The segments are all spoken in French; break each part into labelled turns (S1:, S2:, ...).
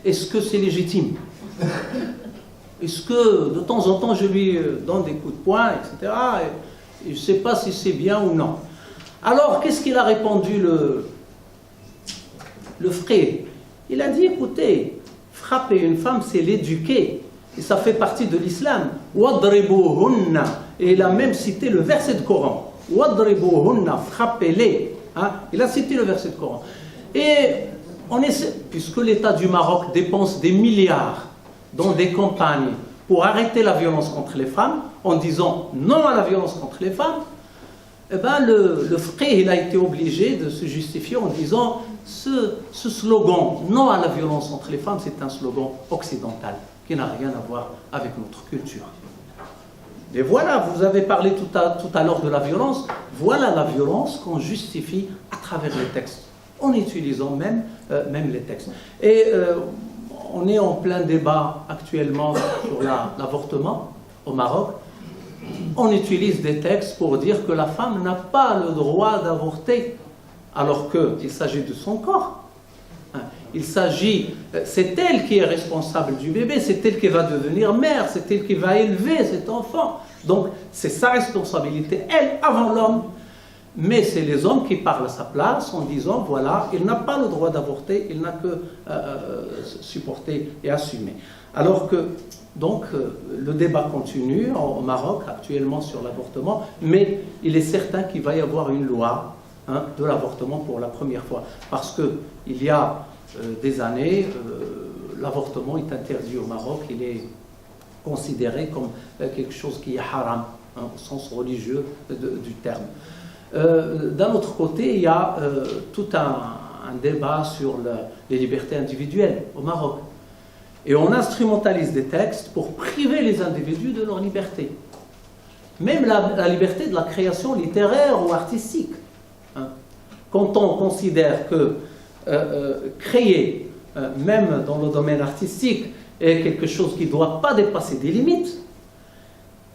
S1: est-ce que c'est légitime? Est-ce que de temps en temps je lui donne des coups de poing, etc. Et je ne sais pas si c'est bien ou non. Alors, qu'est-ce qu'il a répondu le frère? Il a dit, écoutez, frapper une femme, c'est l'éduquer. Et ça fait partie de l'islam. Wadribuhunna. Et il a même cité le verset du Coran. Wadribuhunna, frappez-les. Hein? Il a cité le verset du Coran. Et on essaie, puisque l'État du Maroc dépense des milliards dans des campagnes pour arrêter la violence contre les femmes, en disant non à la violence contre les femmes, eh ben le frère il a été obligé de se justifier en disant ce slogan non à la violence contre les femmes, c'est un slogan occidental qui n'a rien à voir avec notre culture. Et voilà, vous avez parlé tout à l'heure de la violence, voilà la violence qu'on justifie à travers les textes, en utilisant même les textes. Et on est en plein débat actuellement sur l'avortement au Maroc. On utilise des textes pour dire que la femme n'a pas le droit d'avorter, alors qu'il s'agit de son corps. Il s'agit, c'est elle qui est responsable du bébé, c'est elle qui va devenir mère, c'est elle qui va élever cet enfant. Donc c'est sa responsabilité, elle, avant l'homme. Mais c'est les hommes qui parlent à sa place en disant, voilà, il n'a pas le droit d'avorter, il n'a que supporter et assumer. Alors que, donc, le débat continue au Maroc actuellement sur l'avortement, mais il est certain qu'il va y avoir une loi de l'avortement pour la première fois. Parce qu'il y a des années, l'avortement est interdit au Maroc, il est considéré comme quelque chose qui est haram, au sens religieux du terme. D'un autre côté, il y a tout un débat sur les libertés individuelles au Maroc. Et on instrumentalise des textes pour priver les individus de leur liberté. Même la liberté de la création littéraire ou artistique. Quand on considère que créer, même dans le domaine artistique, est quelque chose qui ne doit pas dépasser des limites,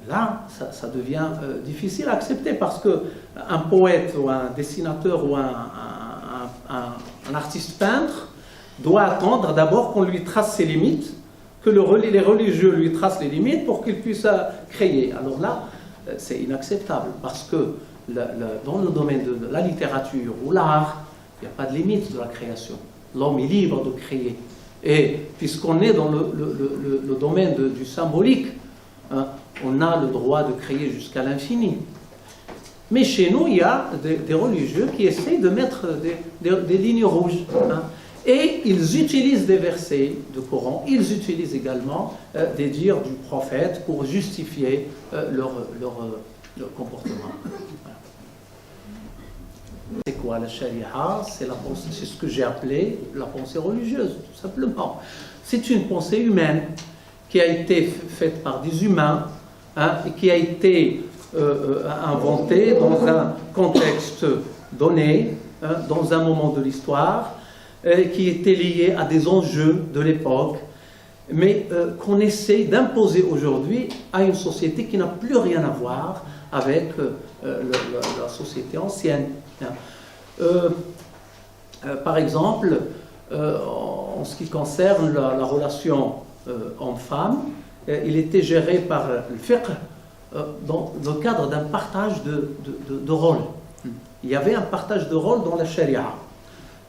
S1: là, ça devient difficile à accepter parce qu'un poète ou un dessinateur ou un artiste peintre doit attendre d'abord qu'on lui trace ses limites, que les religieux lui tracent les limites pour qu'il puisse créer. Alors là, c'est inacceptable parce que dans le domaine de la littérature ou l'art, il n'y a pas de limite de la création. L'homme est libre de créer. Et puisqu'on est dans le domaine du symbolique, on a le droit de créer jusqu'à l'infini. Mais chez nous, il y a des religieux qui essayent de mettre des lignes rouges. Et ils utilisent des versets du Coran, ils utilisent également des dires du prophète pour justifier leur comportement. Voilà. C'est quoi la charia? C'est ce que j'ai appelé la pensée religieuse, tout simplement. C'est une pensée humaine qui a été faite par des humains, et qui a été inventée dans un contexte donné, dans un moment de l'histoire, qui était lié à des enjeux de l'époque, mais qu'on essaie d'imposer aujourd'hui à une société qui n'a plus rien à voir avec la société ancienne. Par exemple, en ce qui concerne la relation homme-femme, il était géré par le fiqh dans le cadre d'un partage de rôles. Il y avait un partage de rôles dans la charia.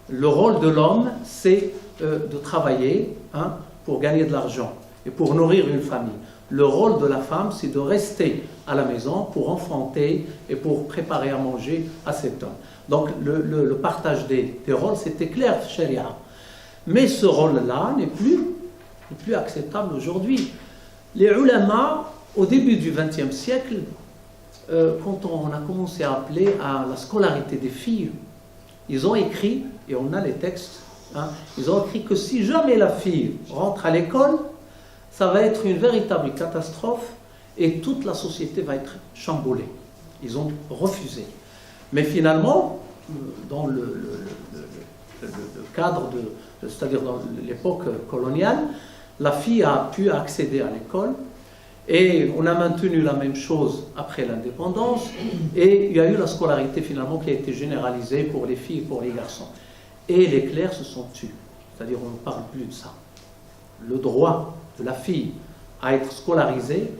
S1: Le rôle de l'homme, c'est de travailler pour gagner de l'argent et pour nourrir une famille. Le rôle de la femme, c'est de rester à la maison pour enfanter et pour préparer à manger à cet homme. Donc le partage des rôles, c'était clair, charia. Mais ce rôle-là n'est plus acceptable aujourd'hui. Les ulama, au début du XXe siècle, quand on a commencé à appeler à la scolarité des filles, ils ont écrit, et on a les textes, ils ont écrit que si jamais la fille rentre à l'école, ça va être une véritable catastrophe et toute la société va être chamboulée. Ils ont refusé. Mais finalement, dans le cadre c'est-à-dire dans l'époque coloniale, la fille a pu accéder à l'école et on a maintenu la même chose après l'indépendance et il y a eu la scolarité finalement qui a été généralisée pour les filles et pour les garçons. Et les clercs se sont tus, c'est-à-dire on ne parle plus de ça. le droit de la fille à être scolarisée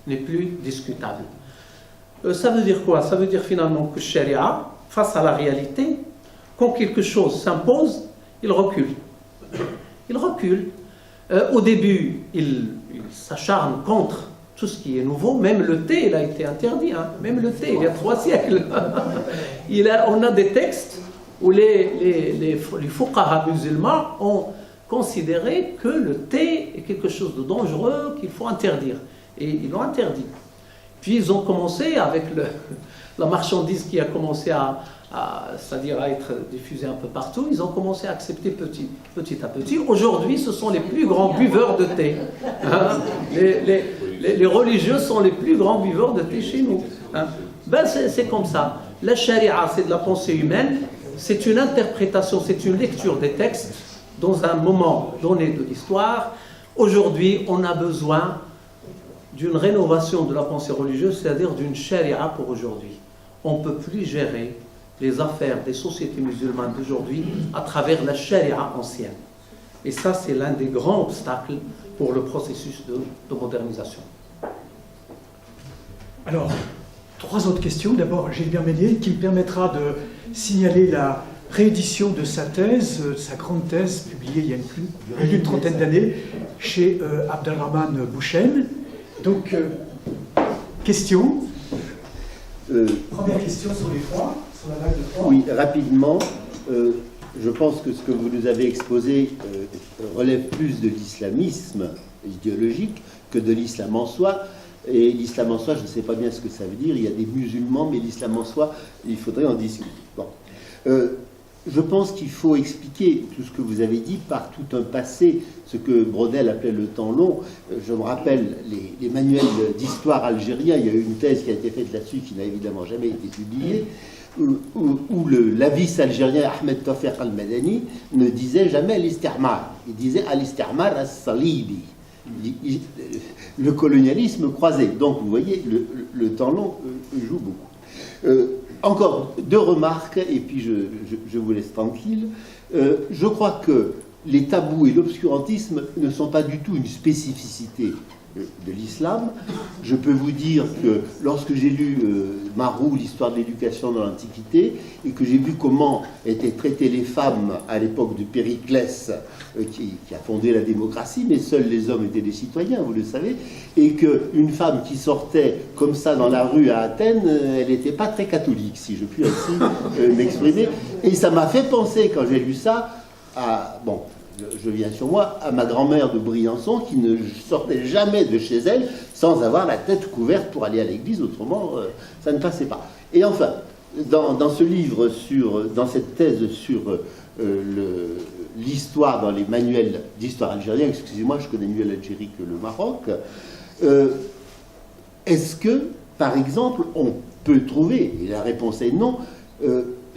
S1: n'est plus discutable. Ça veut dire quoi? Ça veut dire finalement que Sharia, face à la réalité, quand quelque chose s'impose, il recule. Il recule. Au début, il s'acharne contre tout ce qui est nouveau. Même le thé, il a été interdit. Même le thé, il y a 3 siècles. On a des textes où les fuqaha musulmans ont considéré que le thé est quelque chose de dangereux qu'il faut interdire. Et ils l'ont interdit. Puis ils ont commencé avec la marchandise qui a commencé c'est-à-dire à être diffusée un peu partout, ils ont commencé à accepter petit à petit. Aujourd'hui, ce sont les plus grands buveurs de thé. Les religieux sont les plus grands buveurs de thé chez nous. C'est comme ça. La charia, c'est de la pensée humaine, c'est une interprétation, c'est une lecture des textes dans un moment donné de l'histoire. Aujourd'hui, on a besoin d'une rénovation de la pensée religieuse, c'est-à-dire d'une charia pour aujourd'hui. On ne peut plus gérer les affaires des sociétés musulmanes d'aujourd'hui à travers la charia ancienne. Et ça, c'est l'un des grands obstacles pour le processus de modernisation.
S2: Alors, 3 autres questions. D'abord, Gilbert Méliès, qui me permettra de signaler la réédition de sa thèse, sa grande thèse, publiée il y a plus d'une trentaine d'années, chez Abdelrahman Bouchen. Donc, question. Première question sur les 3, sur la vague de 3.
S3: Oui, rapidement. Je pense que ce que vous nous avez exposé relève plus de l'islamisme idéologique que de l'islam en soi. Et l'islam en soi, je ne sais pas bien ce que ça veut dire. Il y a des musulmans, mais l'islam en soi, il faudrait en discuter. Bon. Je pense qu'il faut expliquer tout ce que vous avez dit par tout un passé, ce que Brodel appelait le temps long. Je me rappelle les manuels d'histoire algériens. Il y a eu une thèse qui a été faite là-dessus qui n'a évidemment jamais été publiée, où l'avis algérien Ahmed Tawfiq al-Madani ne disait jamais l'istirmar. Il disait al-istirmar as-salibi. Le colonialisme croisé. Donc vous voyez, le temps long joue beaucoup. Encore 2 remarques, et puis je vous laisse tranquille. Je crois que les tabous et l'obscurantisme ne sont pas du tout une spécificité de l'islam. Je peux vous dire que lorsque j'ai lu Marou, l'histoire de l'éducation dans l'Antiquité, et que j'ai vu comment étaient traitées les femmes à l'époque de Périclès, qui a fondé la démocratie, mais seuls les hommes étaient des citoyens, vous le savez, et qu'une femme qui sortait comme ça dans la rue à Athènes, elle n'était pas très catholique, si je puis ainsi m'exprimer. Et ça m'a fait penser, quand j'ai lu ça, je viens sur moi, à ma grand-mère de Briançon qui ne sortait jamais de chez elle sans avoir la tête couverte pour aller à l'église, autrement ça ne passait pas. Et enfin, dans ce livre, dans cette thèse sur l'histoire dans les manuels d'histoire algérienne, excusez-moi, je connais mieux l'Algérie que le Maroc, est-ce que, par exemple, on peut trouver, et la réponse est non,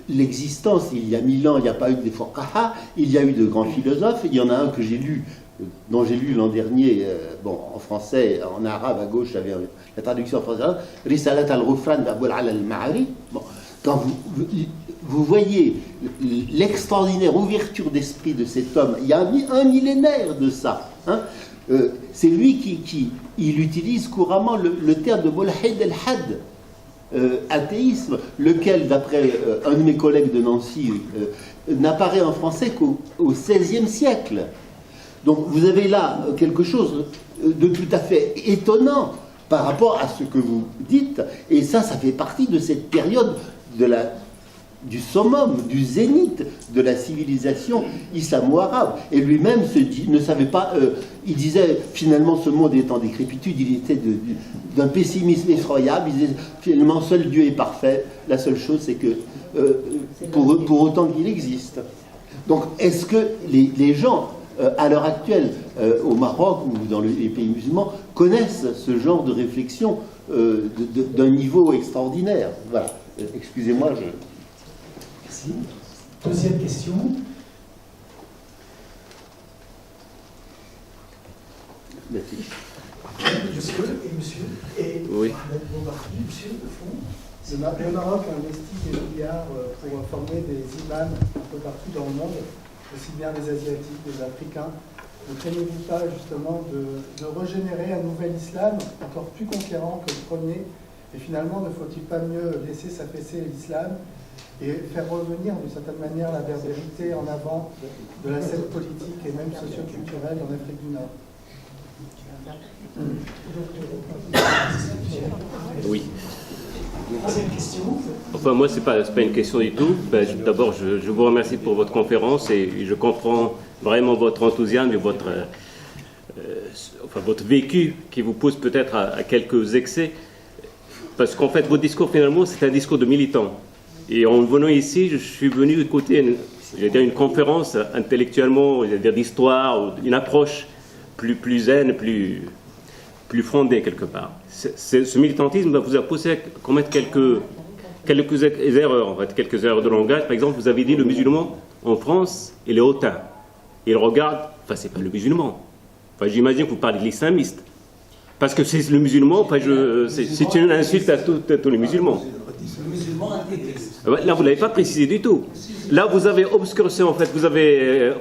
S3: l'existence, il y a 1000 ans, il n'y a pas eu des fuqaha, il y a eu de grands philosophes. Il y en a un que j'ai lu, dont j'ai lu l'an dernier, en français, en arabe, à gauche, j'avais la traduction en français, Risalat al-Ghufran d'Abul Ala al-Ma'ari. Bon, quand vous voyez l'extraordinaire ouverture d'esprit de cet homme, il y a un millénaire de ça, hein, c'est lui il utilise couramment le terme de Mulhid al-Had, athéisme, lequel, d'après un de mes collègues de Nancy, n'apparaît en français qu'au XVIe siècle. Donc vous avez là quelque chose de tout à fait étonnant par rapport à ce que vous dites, et ça fait partie de cette période du summum, du zénith de la civilisation islamo-arabe. Et lui-même ne savait pas, il disait finalement ce monde est en décrépitude, il était d'un pessimisme effroyable, il disait finalement seul Dieu est parfait, la seule chose c'est que pour autant qu'il existe. Donc est-ce que les gens à l'heure actuelle au Maroc ou dans les pays musulmans connaissent ce genre de réflexion d'un niveau extraordinaire? Voilà, excusez-moi,
S2: Merci. Deuxième question.
S3: Merci.
S2: Monsieur. Et
S1: oui.
S2: Monsieur, au fond.
S4: Le Maroc a investi des milliards pour former des imams un peu partout dans le monde, aussi bien des Asiatiques, des Africains. Ne craignez-vous pas justement de régénérer un nouvel islam encore plus conquérant que le premier? Et finalement, ne faut-il pas mieux laisser s'affaisser l'islam et faire revenir d'une certaine manière la vérité en avant de la scène politique et même socio-culturelle en Afrique du Nord?
S5: Oui. Enfin, moi, c'est pas une question du tout. D'abord, je vous remercie pour votre conférence et je comprends vraiment votre enthousiasme et votre vécu qui vous pousse peut-être à quelques excès. Parce qu'en fait, votre discours, finalement, c'est un discours de militant. Et en venant ici, je suis venu écouter une conférence intellectuellement, d'histoire, une approche plus zen, plus fondée quelque part. Ce militantisme vous a poussé à commettre quelques erreurs, en fait, quelques erreurs de langage. Par exemple, vous avez dit le musulman en France, il est hautain. Il regarde, enfin, c'est pas le musulman. Enfin, j'imagine que vous parlez de l'islamiste. Parce que c'est le musulman, enfin, c'est une insulte à tous les musulmans.
S1: Le musulman intégriste.
S5: Là, vous ne l'avez pas précisé du tout. Là, vous avez obscurci, en fait, vous avez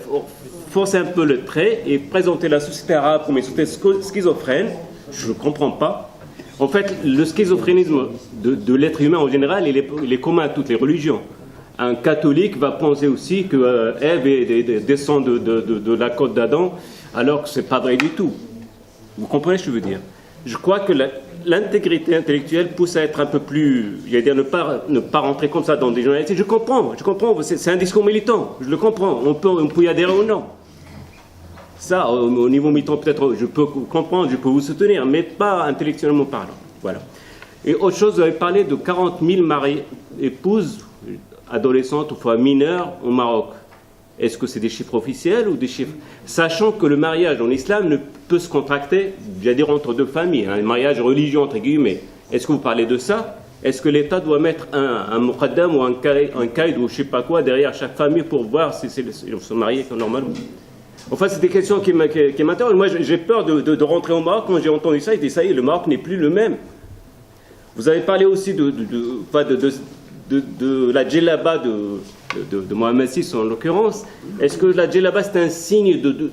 S5: forcé un peu le trait et présenté la société arabe comme une société schizophrène. Je ne comprends pas. En fait, le schizophrénisme de l'être humain en général, il est commun à toutes les religions. Un catholique va penser aussi que Ève descend de la côte d'Adam, alors que ce n'est pas vrai du tout. Vous comprenez ce que je veux dire? Je crois que l'intégrité intellectuelle pousse à être un peu plus, dire, ne pas rentrer comme ça dans des journalistes. Je comprends, c'est un discours militant, je le comprends, on peut y adhérer ou non. Ça, au niveau militant, peut-être, je peux comprendre, je peux vous soutenir, mais pas intellectuellement parlant. Voilà. Et autre chose, vous avez parlé de 40 000 épouses adolescentes ou fois mineures au Maroc. Est-ce que c'est des chiffres officiels ou des chiffres... Sachant que le mariage en islam ne peut se contracter, j'allais dire, entre deux familles, un mariage religieux, entre guillemets. Est-ce que vous parlez de ça? Est-ce que l'État doit mettre un muqaddam ou un qaïd ou je ne sais pas quoi derrière chaque famille pour voir si ils se marient normalement? Enfin, c'est des questions qui m'intéressent. Moi, j'ai peur de rentrer au Maroc. Quand j'ai entendu ça, je dis, ça y est, le Maroc n'est plus le même. Vous avez parlé aussi de la djellaba de Mohamed VI en l'occurrence. Est-ce que la djellaba c'est un signe de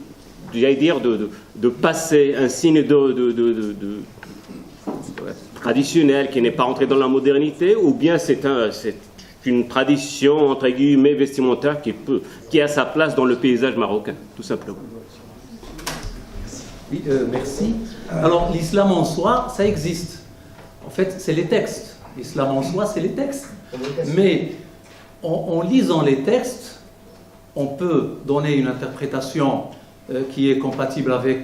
S5: passé, un signe traditionnel qui n'est pas entré dans la modernité, ou bien c'est une tradition entre guillemets vestimentaire qui a sa place dans le paysage marocain, tout simplement?
S1: Oui, merci. Alors l'islam en soi, ça existe. En fait, c'est les textes. L'islam en soi, c'est les textes. Mais en lisant les textes, on peut donner une interprétation qui est compatible avec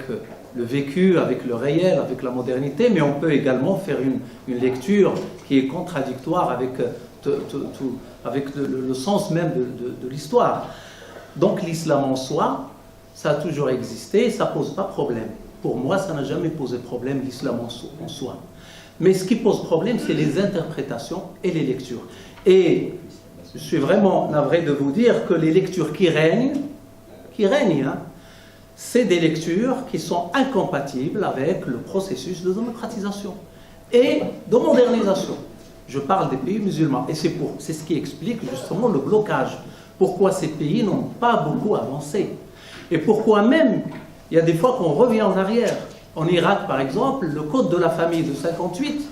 S1: le vécu, avec le réel, avec la modernité, mais on peut également faire une lecture qui est contradictoire avec, avec le sens même de l'histoire. Donc l'islam en soi, ça a toujours existé, ça ne pose pas problème. Pour moi, ça n'a jamais posé problème, l'islam en soi. Mais ce qui pose problème, c'est les interprétations et les lectures. Et je suis vraiment navré de vous dire que les lectures qui règnent, hein, c'est des lectures qui sont incompatibles avec le processus de démocratisation et de modernisation. Je parle des pays musulmans. Et c'est ce qui explique justement le blocage. Pourquoi ces pays n'ont pas beaucoup avancé. Et pourquoi même, il y a des fois qu'on revient en arrière. En Irak, par exemple, le code de la famille de 58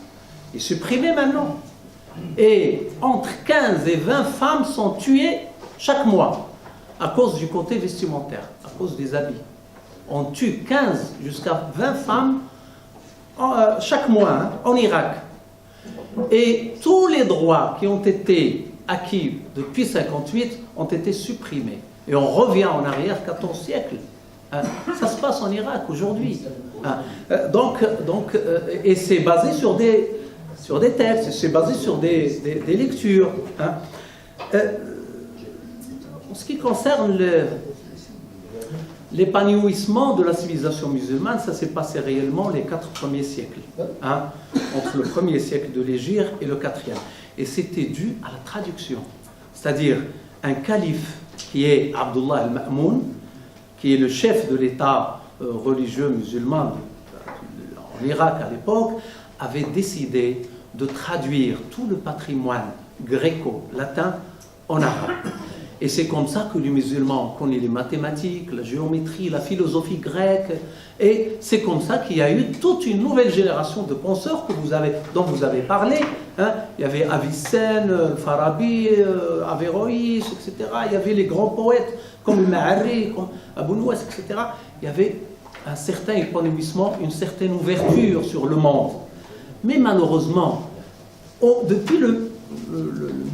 S1: est supprimé maintenant. Et entre 15 et 20 femmes sont tuées chaque mois à cause du côté vestimentaire, à cause des habits. On tue 15 jusqu'à 20 femmes chaque mois, hein, en Irak. Et tous les droits qui ont été acquis depuis 58 ont été supprimés. Et on revient en arrière 14 siècles. Ça se passe en Irak aujourd'hui. Et c'est basé sur des textes, c'est basé sur des lectures. En ce qui concerne l'épanouissement de la civilisation musulmane, ça s'est passé réellement les 4 premiers siècles, entre le 1er siècle de l'Hégire et le 4e. Et c'était dû à la traduction. C'est-à-dire un calife qui est Abdullah al-Ma'moun, qui est le chef de l'État religieux musulman en Irak à l'époque, avait décidé de traduire tout le patrimoine gréco-latin en arabe. Et c'est comme ça que les musulmans connaissent les mathématiques, la géométrie, la philosophie grecque. Et c'est comme ça qu'il y a eu toute une nouvelle génération de penseurs dont vous avez parlé. Hein. Il y avait Avicenne, Farabi, Averroès, etc. Il y avait les grands poètes comme Ma'arri, comme Abou Nouas, etc. Il y avait un certain épanouissement, une certaine ouverture sur le monde. Mais malheureusement, depuis le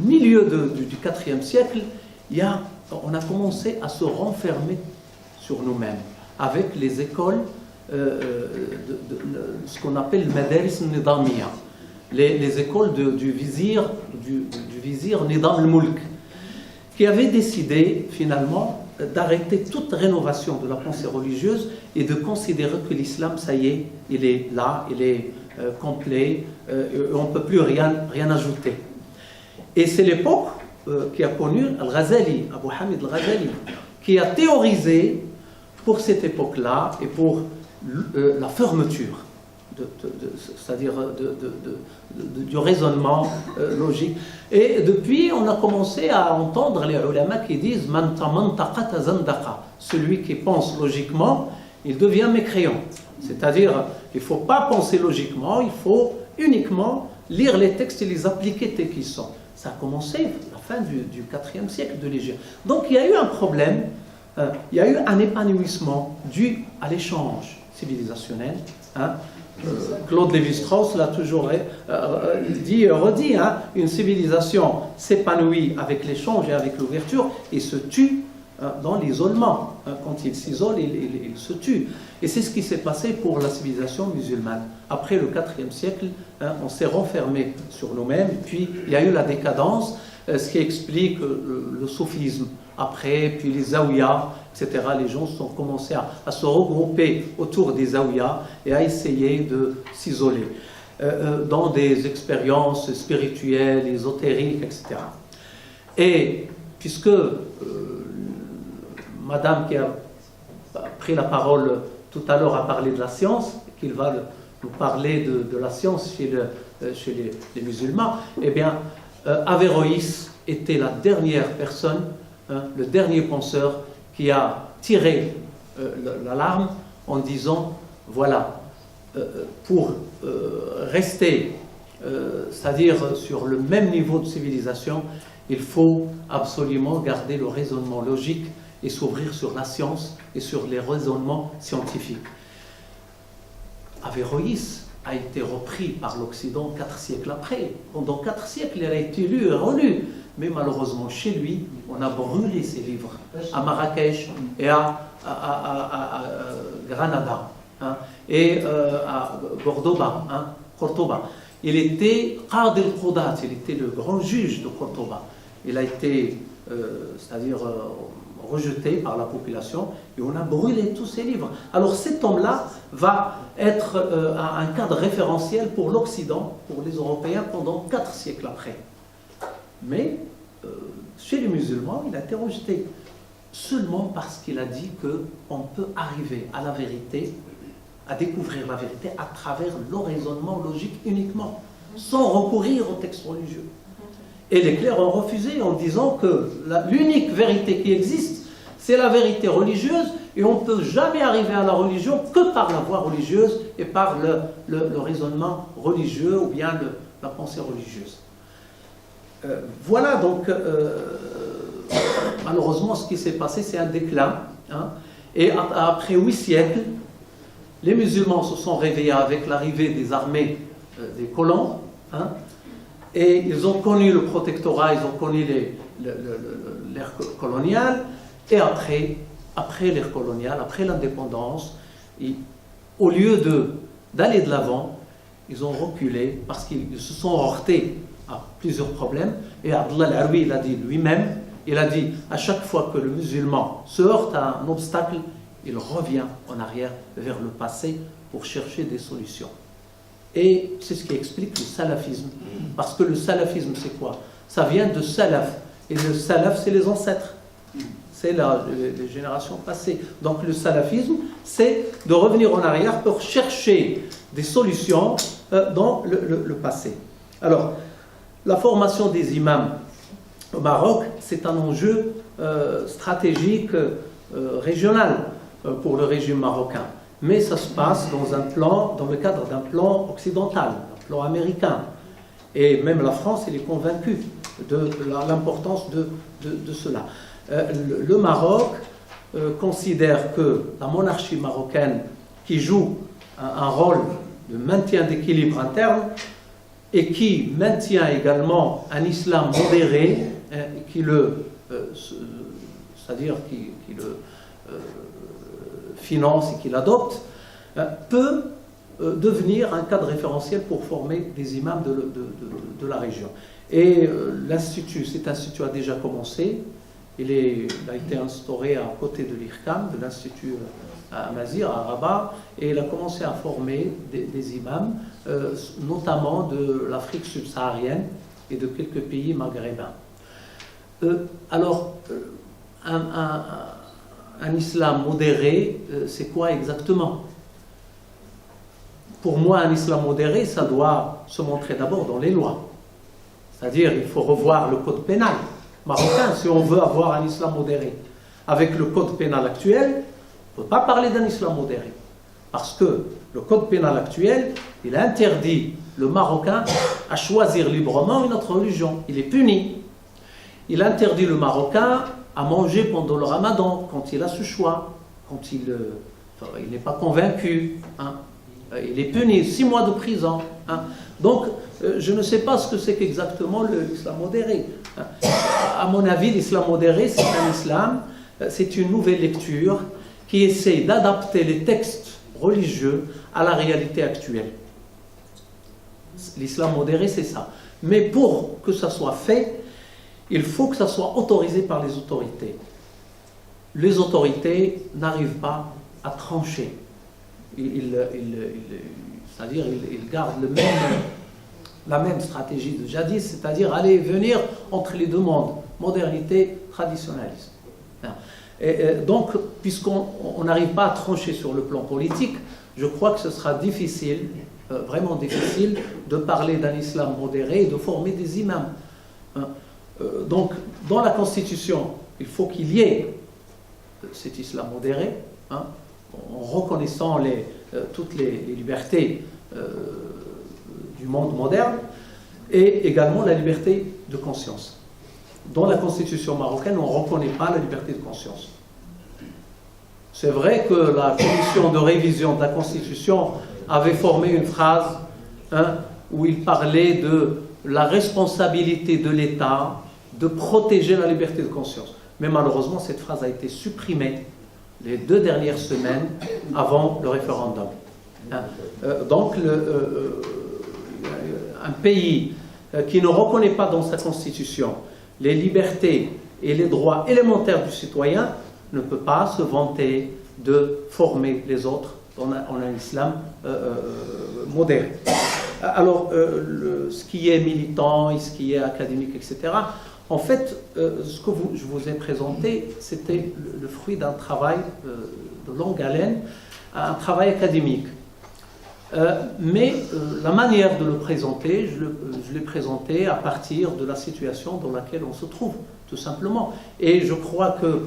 S1: milieu du IVe siècle, on a commencé à se renfermer sur nous-mêmes avec les écoles, ce qu'on appelle le Madaris Nidamiya, les écoles du vizir Nidam al-Mulk, qui avait décidé finalement d'arrêter toute rénovation de la pensée religieuse et de considérer que l'islam, ça y est, il est là, il est complet, on ne peut plus rien ajouter. Et c'est l'époque qui a connu Al-Ghazali, Abu Hamid Al-Ghazali, qui a théorisé pour cette époque-là et pour la fermeture, c'est-à-dire du raisonnement logique. Et depuis, on a commencé à entendre les ulama qui disent « Man tamantaqata zandaqa » celui qui pense logiquement, il devient mécréant. C'est-à-dire, il ne faut pas penser logiquement, il faut uniquement lire les textes et les appliquer tels qu'ils sont. Ça a commencé à la fin du IVe siècle de l'Égypte. Donc il y a eu un problème, il y a eu un épanouissement dû à l'échange civilisationnel. Hein. Claude Lévi-Strauss l'a toujours redit, hein, une civilisation s'épanouit avec l'échange et avec l'ouverture et se tue dans l'isolement. Quand il s'isole, il se tue. Et c'est ce qui s'est passé pour la civilisation musulmane. Après le IVe siècle, on s'est renfermé sur nous-mêmes, puis il y a eu la décadence, ce qui explique le soufisme. Après, puis les zaouïas, etc., les gens ont commencé à se regrouper autour des zaouïas et à essayer de s'isoler dans des expériences spirituelles, ésotériques, etc. Et puisque Madame qui a pris la parole tout à l'heure a parlé de la science, qu'il va nous parler de la science chez les musulmans, eh bien, Averroès était la dernière personne, le dernier penseur qui a tiré l'alarme en disant, voilà, pour rester, c'est-à-dire sur le même niveau de civilisation, il faut absolument garder le raisonnement logique et s'ouvrir sur la science et sur les raisonnements scientifiques. Averroès a été repris par l'Occident 4 siècles après. Pendant 4 siècles, il a été lu et relu. Mais malheureusement, chez lui, on a brûlé ses livres à Marrakech et à Granada, hein, et à Cordoba. Hein, Cordoba. Il était Qadi al-Qudat, il était le grand juge de Cordoba. Il a été, c'est-à-dire rejeté par la population et on a brûlé tous ses livres. Alors cet homme-là va être un cadre référentiel pour l'Occident, pour les Européens pendant 4 siècles après. Mais chez les musulmans, il a été rejeté seulement parce qu'il a dit qu'on peut arriver à la vérité, à découvrir la vérité à travers le raisonnement logique uniquement, sans recourir aux textes religieux. Et les clercs ont refusé en disant que l'unique vérité qui existe, c'est la vérité religieuse, et on ne peut jamais arriver à la religion que par la voie religieuse et par le raisonnement religieux ou bien la pensée religieuse. Voilà donc, malheureusement, ce qui s'est passé, c'est un déclin. Hein, et après 8 siècles, les musulmans se sont réveillés avec l'arrivée des armées des colons, hein, et ils ont connu le protectorat, ils ont connu l'ère coloniale, et après l'ère coloniale, après l'indépendance, au lieu d'aller de l'avant, ils ont reculé parce qu'ils se sont heurtés à plusieurs problèmes. Et Abdullah al-Arwi, il a dit lui-même, il a dit à chaque fois que le musulman se heurte à un obstacle, il revient en arrière vers le passé pour chercher des solutions. Et c'est ce qui explique le salafisme. Parce que le salafisme, c'est quoi? Ça vient de salaf. Et le salaf, c'est les ancêtres. C'est les générations passées. Donc le salafisme, c'est de revenir en arrière pour chercher des solutions dans le passé. Alors, la formation des imams au Maroc, c'est un enjeu stratégique régional pour le régime marocain. Mais ça se passe dans le cadre d'un plan occidental, un plan américain. Et même la France, elle est convaincue de l'importance de cela. Le Maroc considère que la monarchie marocaine, qui joue un rôle de maintien d'équilibre interne et qui maintient également un islam modéré, c'est-à-dire qui le finance et qui l'adopte, peut devenir un cadre référentiel pour former des imams de la région. Et cet institut a déjà commencé. Il a été instauré à côté de l'IRCAM, de l'Institut à Mazir, à Rabat, et il a commencé à former des imams, notamment de l'Afrique subsaharienne et de quelques pays maghrébins. Alors, un islam modéré, c'est quoi exactement? Pour moi, un islam modéré, ça doit se montrer d'abord dans les lois. C'est-à-dire, il faut revoir le code pénal marocain si on veut avoir un islam modéré. Avec le code pénal actuel, on ne peut pas parler d'un islam modéré. Parce que le code pénal actuel, il interdit le Marocain à choisir librement une autre religion. Il est puni. Il interdit le Marocain à manger pendant le Ramadan, quand il a ce choix, quand il n'est pas convaincu. Il est puni, 6 mois de prison. Donc, je ne sais pas ce que c'est qu'exactement l'islam modéré. À mon avis, l'islam modéré, c'est un islam, c'est une nouvelle lecture qui essaie d'adapter les textes religieux à la réalité actuelle. L'islam modéré, c'est ça. Mais pour que ça soit fait, il faut que ça soit autorisé par les autorités. Les autorités n'arrivent pas à trancher. C'est-à-dire ils gardent la même stratégie de jadis, c'est-à-dire aller et venir entre les deux mondes, modernité, traditionnalisme. Donc, puisqu'on n'arrive pas à trancher sur le plan politique, je crois que ce sera difficile, vraiment difficile, de parler d'un islam modéré et de former des imams. Donc, dans la Constitution, il faut qu'il y ait cet islam modéré, en reconnaissant toutes les libertés du monde moderne, et également la liberté de conscience. Dans la Constitution marocaine, on ne reconnaît pas la liberté de conscience. C'est vrai que la commission de révision de la Constitution avait formé une phrase où il parlait de la responsabilité de l'État de protéger la liberté de conscience. Mais malheureusement, cette phrase a été supprimée les 2 dernières semaines avant le référendum. Donc, un pays qui ne reconnaît pas dans sa constitution les libertés et les droits élémentaires du citoyen ne peut pas se vanter de former les autres en un islam modéré. Alors, ce qui est militant et ce qui est académique, etc., en fait, ce que je vous ai présenté, c'était le fruit d'un travail de longue haleine, un travail académique. Mais la manière de le présenter, je l'ai présenté à partir de la situation dans laquelle on se trouve, tout simplement. Et je crois que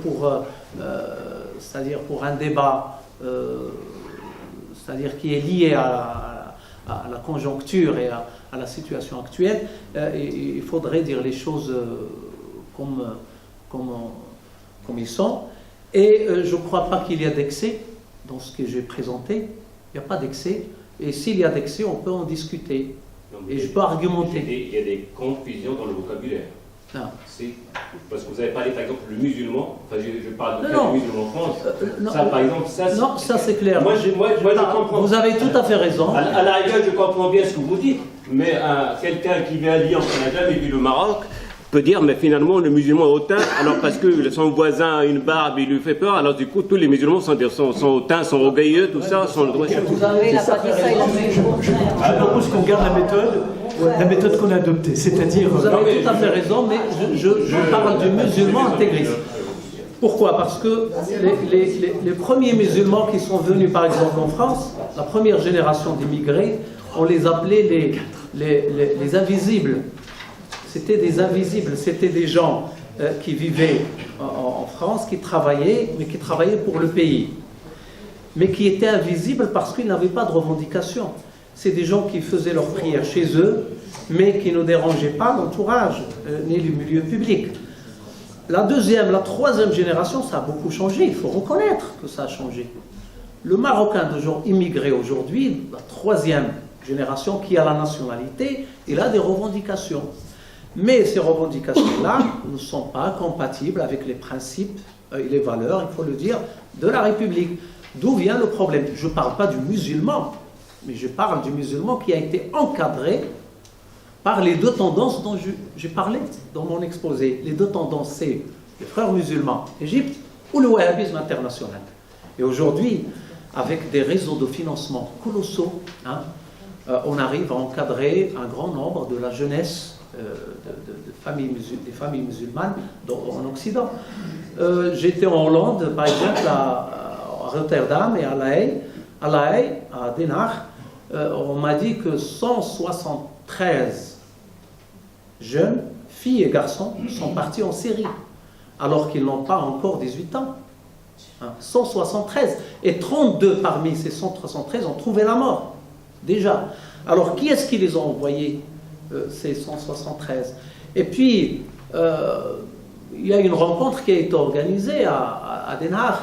S1: c'est-à-dire pour un débat, c'est-à-dire qui est lié à la conjoncture et à la situation actuelle, il faudrait dire les choses comme ils sont. Et je ne crois pas qu'il y a d'excès dans ce que j'ai présenté. Il n'y a pas d'excès. Et s'il y a d'excès, on peut en discuter. Et je peux argumenter.
S5: Il y a des confusions dans le vocabulaire.
S1: Non.
S5: Parce que vous avez parlé, par exemple, le musulman. Enfin, je parle de musulman en France. Ça, par exemple,
S1: non, ça c'est clair.
S5: Moi, je comprends.
S1: Vous avez tout à fait raison.
S5: À la rigueur, je comprends bien ce que vous dites. Mais quelqu'un qui vient à Lyon, qui n'a jamais vu le Maroc, peut dire, mais finalement, le musulman est hautain, alors parce que son voisin a une barbe, il lui fait peur, alors du coup, tous les musulmans sont hautains, sont orgueilleux, tout ça, sont le droit.
S1: Vous avez la
S2: Je propose qu'on garde la méthode qu'on a adoptée, c'est-à-dire...
S1: Vous avez tout à fait raison, mais je parle du musulman intégriste. Pourquoi? Parce que les premiers musulmans qui sont venus, par exemple, en France, la première génération d'immigrés, on les appelait les invisibles. C'était des invisibles, c'était des gens qui vivaient en France, qui travaillaient, mais qui travaillaient pour le pays, mais qui étaient invisibles parce qu'ils n'avaient pas de revendication. C'est des gens qui faisaient leurs prières chez eux, mais qui ne dérangeaient pas l'entourage, ni le milieu public. La troisième génération, ça a beaucoup changé, il faut reconnaître que ça a changé. Le Marocain de genre immigré aujourd'hui, la troisième génération qui a la nationalité, il a des revendications. Mais ces revendications-là ne sont pas compatibles avec les principes et les valeurs, il faut le dire, de la République. D'où vient le problème? Je ne parle pas du musulman, mais je parle du musulman qui a été encadré par les deux tendances dont j'ai parlé dans mon exposé. Les deux tendances, c'est les frères musulmans d'Égypte ou le wahhabisme international. Et aujourd'hui, avec des réseaux de financement colossaux, on arrive à encadrer un grand nombre de la jeunesse des familles musulmanes en Occident. J'étais en Hollande, par exemple, à Rotterdam et à La Haye, à Den Haag. On m'a dit que 173 jeunes, filles et garçons, sont partis en Syrie, alors qu'ils n'ont pas encore 18 ans. 173. Et 32 parmi ces 173 ont trouvé la mort, déjà. Alors, qui est-ce qui les a envoyés, ces 173? Et puis, il y a une rencontre qui a été organisée à Den Haag,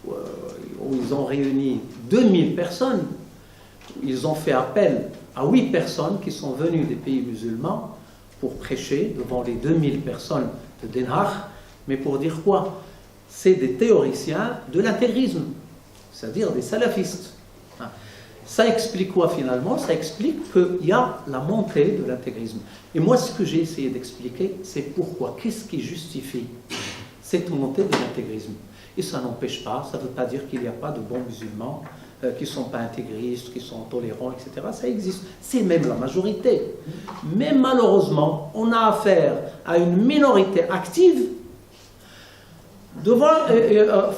S1: où ils ont réuni 2000 personnes. Ils ont fait appel à 8 personnes qui sont venues des pays musulmans pour prêcher devant les 2000 personnes de Den Haag. Mais pour dire quoi? C'est des théoriciens de l'intégrisme, c'est-à-dire des salafistes. Ça explique quoi finalement? Ça explique qu'il y a la montée de l'intégrisme. Et moi, ce que j'ai essayé d'expliquer, c'est pourquoi, qu'est-ce qui justifie cette montée de l'intégrisme? Et ça n'empêche pas, ça ne veut pas dire qu'il n'y a pas de bons musulmans qui ne sont pas intégristes, qui sont tolérants, etc. Ça existe, c'est même la majorité. Mais malheureusement, on a affaire à une minorité active